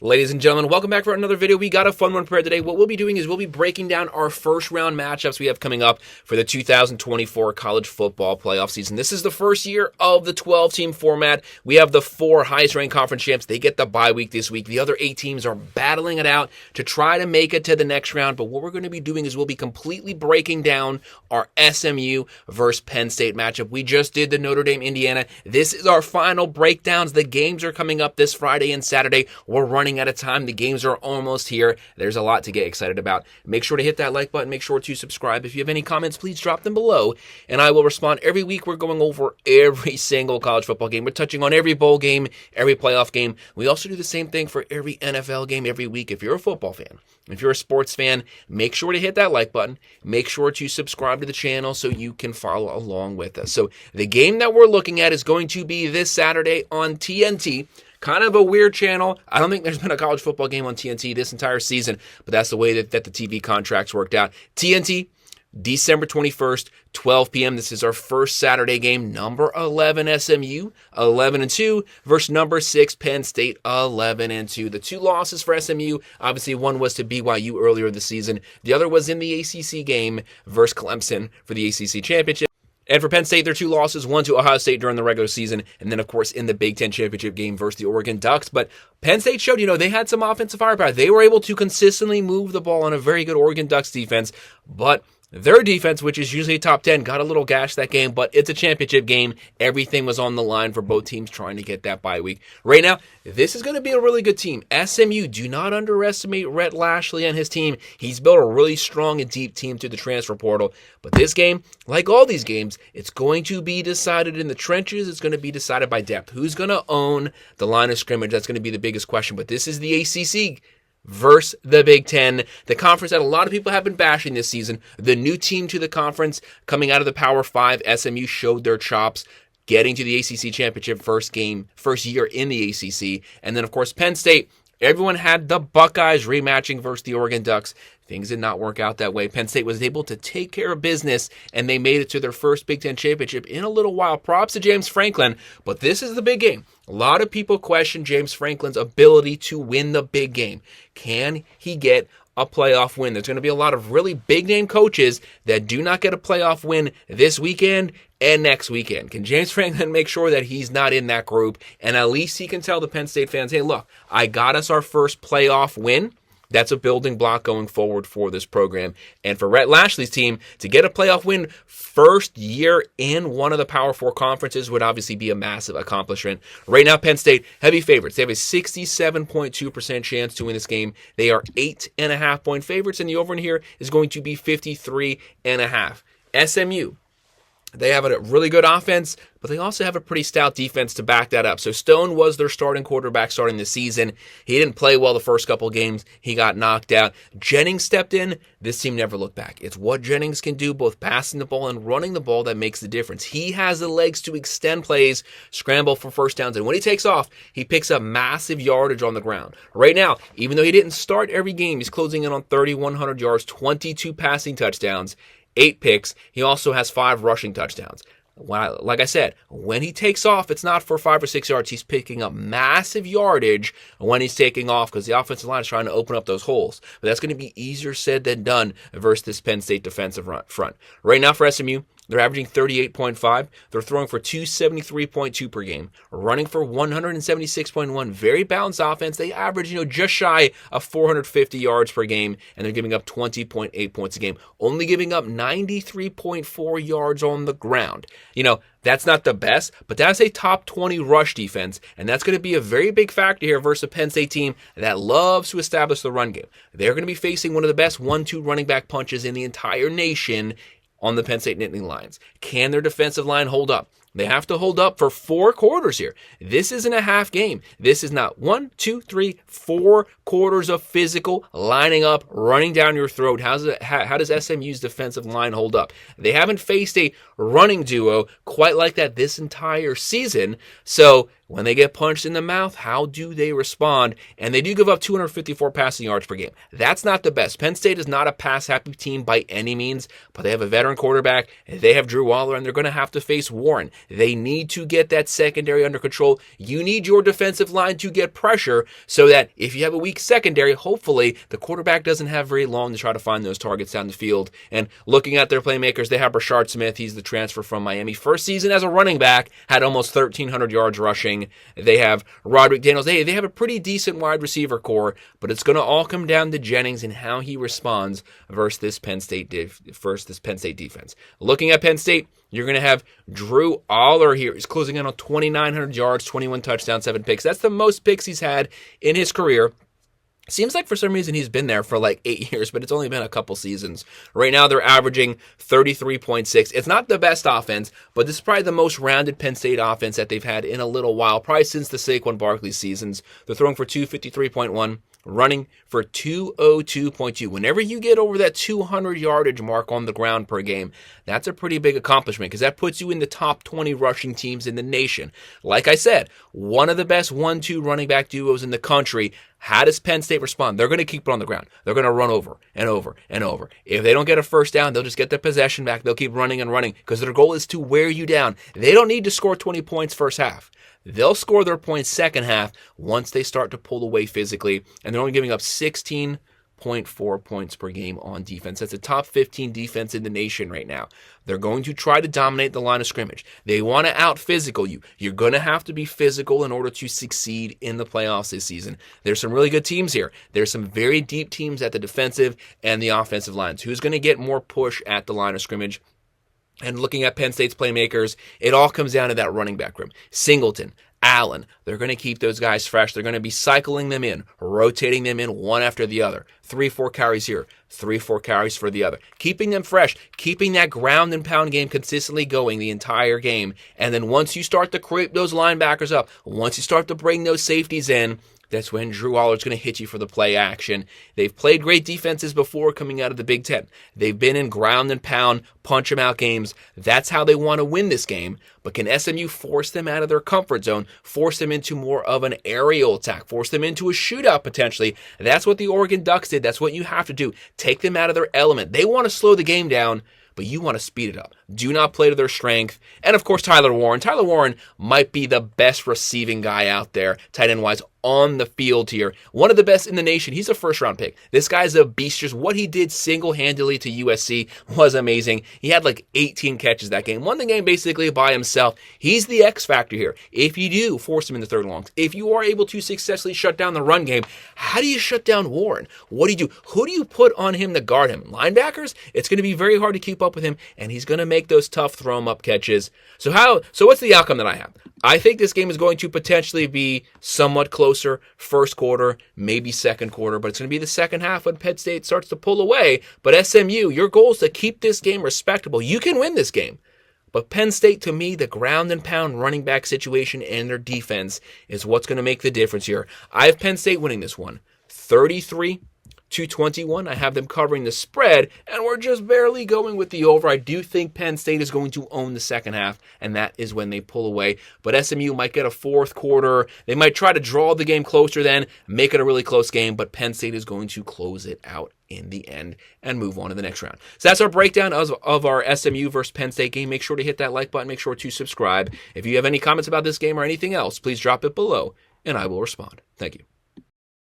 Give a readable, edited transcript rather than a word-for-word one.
Ladies and gentlemen, welcome back for another video. We got a fun one prepared today. What we'll be doing is we'll be breaking down our first round matchups we have coming up for the 2024 college football playoff season. This is the first year of the 12-team format. We have the 4 highest-ranked conference champs. They get the bye week this week. The other 8 teams are battling it out to try to make it to the next round. But what we're going to be doing is we'll be completely breaking down our SMU versus Penn State matchup. We just did the Notre Dame, Indiana. This is our final breakdowns. The games are coming up this Friday and Saturday. We're running out of time. The games are almost here. There's a lot to get excited about. Make sure to hit that like button. Make sure to subscribe. If you have any comments, please drop them below, and I will respond. Every week, we're going over every single college football game. We're touching on every bowl game, every playoff game. We also do the same thing for every NFL game every week. If you're a football fan, if you're a sports fan, make sure to hit that like button. Make sure to subscribe to the channel so you can follow along with us. So the game that we're looking at is going to be this Saturday on TNT. Kind of a weird channel. I don't think there's been a college football game on TNT this entire season, but that's the way that the TV contracts worked out. TNT, December 21st, 12 p.m. This is our first Saturday game. Number 11 SMU, 11-2 versus number 6 Penn State, 11-2. The 2 losses for SMU, obviously one was to BYU earlier this season. The other was in the ACC game versus Clemson for the ACC championship. And for Penn State, their 2 losses, one to Ohio State during the regular season, and then, of course, in the Big Ten championship game versus the Oregon Ducks. But Penn State showed, they had some offensive firepower. They were able to consistently move the ball on a very good Oregon Ducks defense, but their defense, which is usually top 10, got a little gashed that game, but it's a championship game. Everything was on the line for both teams trying to get that bye week. Right now, this is going to be a really good team. SMU, do not underestimate Rhett Lashley and his team. He's built a really strong and deep team through the transfer portal. But this game, like all these games, it's going to be decided in the trenches. It's going to be decided by depth. Who's going to own the line of scrimmage? That's going to be the biggest question. But this is the ACC versus the Big Ten, the conference that a lot of people have been bashing this season. The new team to the conference coming out of the Power 5, SMU showed their chops, getting to the ACC championship first year in the ACC. And then, of course, Penn State, everyone had the Buckeyes rematching versus the Oregon Ducks. Things did not work out that way. Penn State was able to take care of business, and they made it to their first Big Ten championship in a little while. Props to James Franklin, but this is the big game. A lot of people question James Franklin's ability to win the big game. Can he get a playoff win? There's going to be a lot of really big-name coaches that do not get a playoff win this weekend and next weekend. Can James Franklin make sure that he's not in that group, and at least he can tell the Penn State fans, hey, look, I got us our first playoff win. That's a building block going forward for this program. And for Rhett Lashley's team, to get a playoff win first year in one of the Power 4 conferences would obviously be a massive accomplishment. Right now, Penn State, heavy favorites. They have a 67.2% chance to win this game. They are 8.5-point favorites, and the over in here is going to be 53.5. SMU, they have a really good offense, but they also have a pretty stout defense to back that up. So Stone was their starting quarterback starting the season. He didn't play well the first couple games. He got knocked out. Jennings stepped in. This team never looked back. It's what Jennings can do, both passing the ball and running the ball, that makes the difference. He has the legs to extend plays, scramble for first downs, and when he takes off, he picks up massive yardage on the ground. Right now, even though he didn't start every game, he's closing in on 3,100 yards, 22 passing touchdowns, 8 picks. He also has 5 rushing touchdowns. Like I said, when he takes off, it's not for 5 or 6 yards. He's picking up massive yardage when he's taking off because the offensive line is trying to open up those holes. But that's going to be easier said than done versus this Penn State defensive front. Right now for SMU, they're averaging 38.5. They're throwing for 273.2 per game, running for 176.1. Very balanced offense. They average, just shy of 450 yards per game, and they're giving up 20.8 points a game, only giving up 93.4 yards on the ground. That's not the best, but that's a top 20 rush defense, and that's going to be a very big factor here versus a Penn State team that loves to establish the run game. They're going to be facing one of the best 1-2 running back punches in the entire nation on the Penn State Nittany Lions. Can their defensive line hold up? They have to hold up for 4 quarters here. This isn't a half game. This is not 1, 2, 3, 4 quarters of physical lining up, running down your throat. How does SMU's defensive line hold up? They haven't faced a running duo quite like that this entire season. So When they get punched in the mouth, how do they respond? And they do give up 254 passing yards per game. That's not the best. Penn State is not a pass-happy team by any means, but they have a veteran quarterback, they have Drew Waller, and they're going to have to face Warren. They need to get that secondary under control. You need your defensive line to get pressure so that if you have a weak secondary, hopefully the quarterback doesn't have very long to try to find those targets down the field. And looking at their playmakers, they have Rashard Smith. He's the transfer from Miami. First season as a running back, had almost 1,300 yards rushing. They have Roderick Daniels. They have a pretty decent wide receiver core, but it's going to all come down to Jennings and how he responds versus this Penn State defense. Looking at Penn State, you're going to have Drew Aller here. He's closing in on 2,900 yards, 21 touchdowns, 7 picks. That's the most picks he's had in his career. Seems like for some reason he's been there for like 8 years, but it's only been a couple seasons. Right now they're averaging 33.6. It's not the best offense, but this is probably the most rounded Penn State offense that they've had in a little while, probably since the Saquon Barkley seasons. They're throwing for 253.1, running for 202.2. Whenever you get over that 200 yardage mark on the ground per game, that's a pretty big accomplishment because that puts you in the top 20 rushing teams in the nation. Like I said, one of the best 1-2 running back duos in the country. How does Penn State respond? They're going to keep it on the ground. They're going to run over and over and over. If they don't get a first down, they'll just get their possession back. They'll keep running and running because their goal is to wear you down. They don't need to score 20 points first half. They'll score their points second half once they start to pull away physically, and they're only giving up 16.4 points per game on defense. That's a top 15 defense in the nation right now. They're going to try to dominate the line of scrimmage. They want to out-physical you. You're going to have to be physical in order to succeed in the playoffs this season. There's some really good teams here. There's some very deep teams at the defensive and the offensive lines. Who's going to get more push at the line of scrimmage? And looking at Penn State's playmakers, it all comes down to that running back room. Singleton, Allen, they're going to keep those guys fresh. They're going to be cycling them in, rotating them in one after the other. 3-4 carries here, 3-4 carries for the other. Keeping them fresh, keeping that ground and pound game consistently going the entire game. And then once you start to creep those linebackers up, once you start to bring those safeties in, that's when Drew Waller's going to hit you for the play action. They've played great defenses before coming out of the Big Ten. They've been in ground and pound, punch them out games. That's how they want to win this game. But can SMU force them out of their comfort zone, force them into more of an aerial attack, force them into a shootout potentially? That's what the Oregon Ducks did. That's what you have to do. Take them out of their element. They want to slow the game down, but you want to speed it up. Do not play to their strength. And of course, Tyler Warren. Tyler Warren might be the best receiving guy out there, tight end wise, on the field here. One of the best in the nation. He's a first-round pick. This guy's a beast. Just what he did single-handedly to USC was amazing. He had like 18 catches that game. Won the game basically by himself. He's the X factor here. If you do force him in the third and longs, if you are able to successfully shut down the run game, how do you shut down Warren? What do you do? Who do you put on him to guard him? Linebackers? It's going to be very hard to keep up with him, and he's going to make those tough throw-em-up catches. So what's the outcome that I have? I think this game is going to potentially be somewhat closer, first quarter, maybe second quarter, but it's going to be the second half when Penn State starts to pull away. But SMU, your goal is to keep this game respectable. You can win this game. But Penn State, to me, the ground and pound running back situation and their defense is what's going to make the difference here. I have Penn State winning this one, 33-21. I have them covering the spread, and we're just barely going with the over. I do think Penn State is going to own the second half, and that is when they pull away. But SMU might get a fourth quarter. They might try to draw the game closer then, make it a really close game, but Penn State is going to close it out in the end and move on to the next round. So that's our breakdown of our SMU versus Penn State game. Make sure to hit that like button. Make sure to subscribe. If you have any comments about this game or anything else, please drop it below, and I will respond. Thank you.